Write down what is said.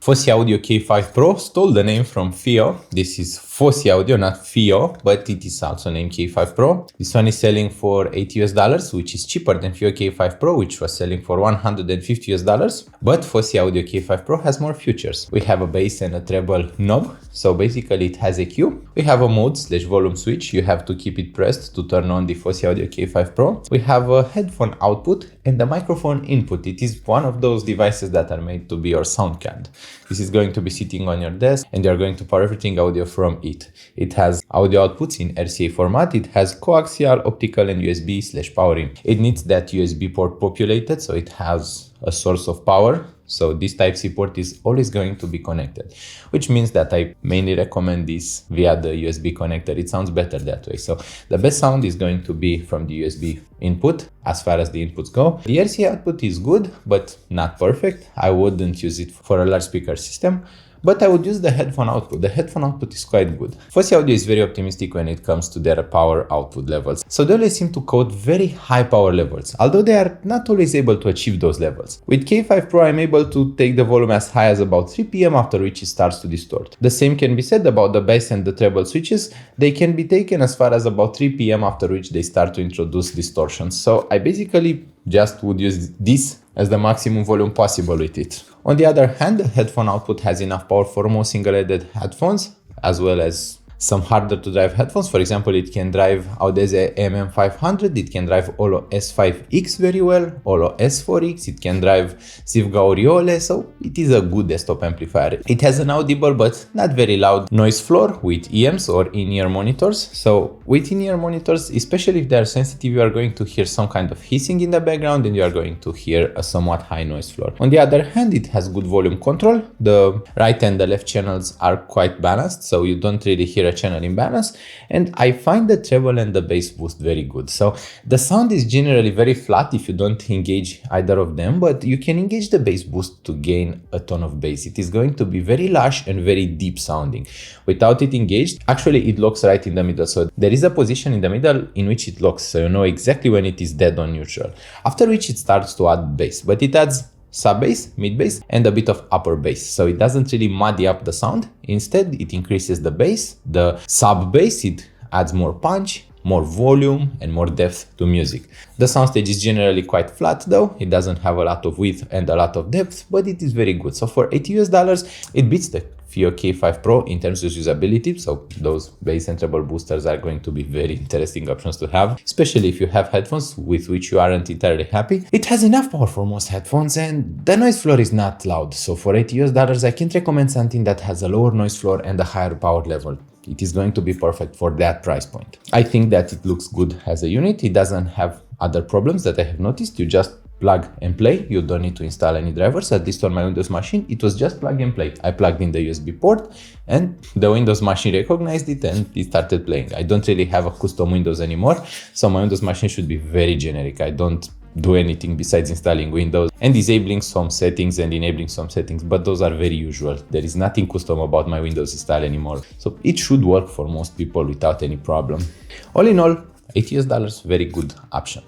Fosi Audio K5 Pro stole the name from Fio. This is Fosi Audio, not Fio, but it is also named K5 Pro. This one is selling for $80, which is cheaper than Fio K5 Pro, which was selling for $150. But Fosi Audio K5 Pro has more features. We have a bass and a treble knob. So basically it has EQ. We have a mode/volume switch. You have to keep it pressed to turn on the Fosi Audio K5 Pro. We have a headphone output and a microphone input. It is one of those devices that are made to be your sound card. This is going to be sitting on your desk and you're going to power everything audio from it. It has audio outputs in RCA format. It has coaxial, optical and USB/power in. It needs that USB port populated, so it has a source of power. So this Type-C port is always going to be connected, which means that I mainly recommend this via the USB connector. It sounds better that way. So the best sound is going to be from the USB input as far as the inputs go. The RCA output is good, but not perfect. I wouldn't use it for a large speaker system, but I would use the headphone output. The headphone output is quite good. Fosi Audio is very optimistic when it comes to their power output levels. So they always seem to quote very high power levels, although they are not always able to achieve those levels. With K5 Pro, I'm able to take the volume as high as about 3 PM, after which it starts to distort. The same can be said about the bass and the treble switches. They can be taken as far as about 3 PM, after which they start to introduce distortions. So I basically just would use this as the maximum volume possible with it. On the other hand, the headphone output has enough power for most single-headed headphones, as well as some harder to drive headphones. For example, it can drive Audeze MM500, it can drive Olo S5X very well, Olo S4X, it can drive Sivga Oriole, so it is a good desktop amplifier. It has an audible but not very loud noise floor with IEMs or in-ear monitors. So with in-ear monitors, especially if they are sensitive, you are going to hear some kind of hissing in the background and you are going to hear a somewhat high noise floor. On the other hand, it has good volume control. The right and the left channels are quite balanced, so you don't really hear a channel imbalance, and I find the treble and the bass boost very good. So the sound is generally very flat if you don't engage either of them, but you can engage the bass boost to gain a ton of bass. It is going to be very lush and very deep sounding. Without it engaged, actually it locks right in the middle. So there is a position in the middle in which it locks, so you know exactly when it is dead on neutral. After which it starts to add bass, but it adds sub bass, mid bass and a bit of upper bass, so it doesn't really muddy up the sound. Instead, it increases the bass, the sub bass, it adds more punch, more volume and more depth to music. The soundstage is generally quite flat though, it doesn't have a lot of width and a lot of depth, but it is very good. So for $80, it beats the Fio K5 Pro in terms of usability, so those bass and treble boosters are going to be very interesting options to have, especially if you have headphones with which you aren't entirely happy. It has enough power for most headphones and the noise floor is not loud, so for $80 I can't recommend something that has a lower noise floor and a higher power level. It is going to be perfect for that price point. I think that it looks good as a unit. It doesn't have other problems that I have noticed. You just plug and play. You don't need to install any drivers. At least on my Windows machine, it was just plug and play. I plugged in the USB port and the Windows machine recognized it and it started playing. I don't really have a custom Windows anymore, so my Windows machine should be very generic. I don't do anything besides installing Windows and disabling some settings and enabling some settings, but those are very usual. There is nothing custom about my Windows install anymore, so it should work for most people without any problem. All in all, $80, very good option.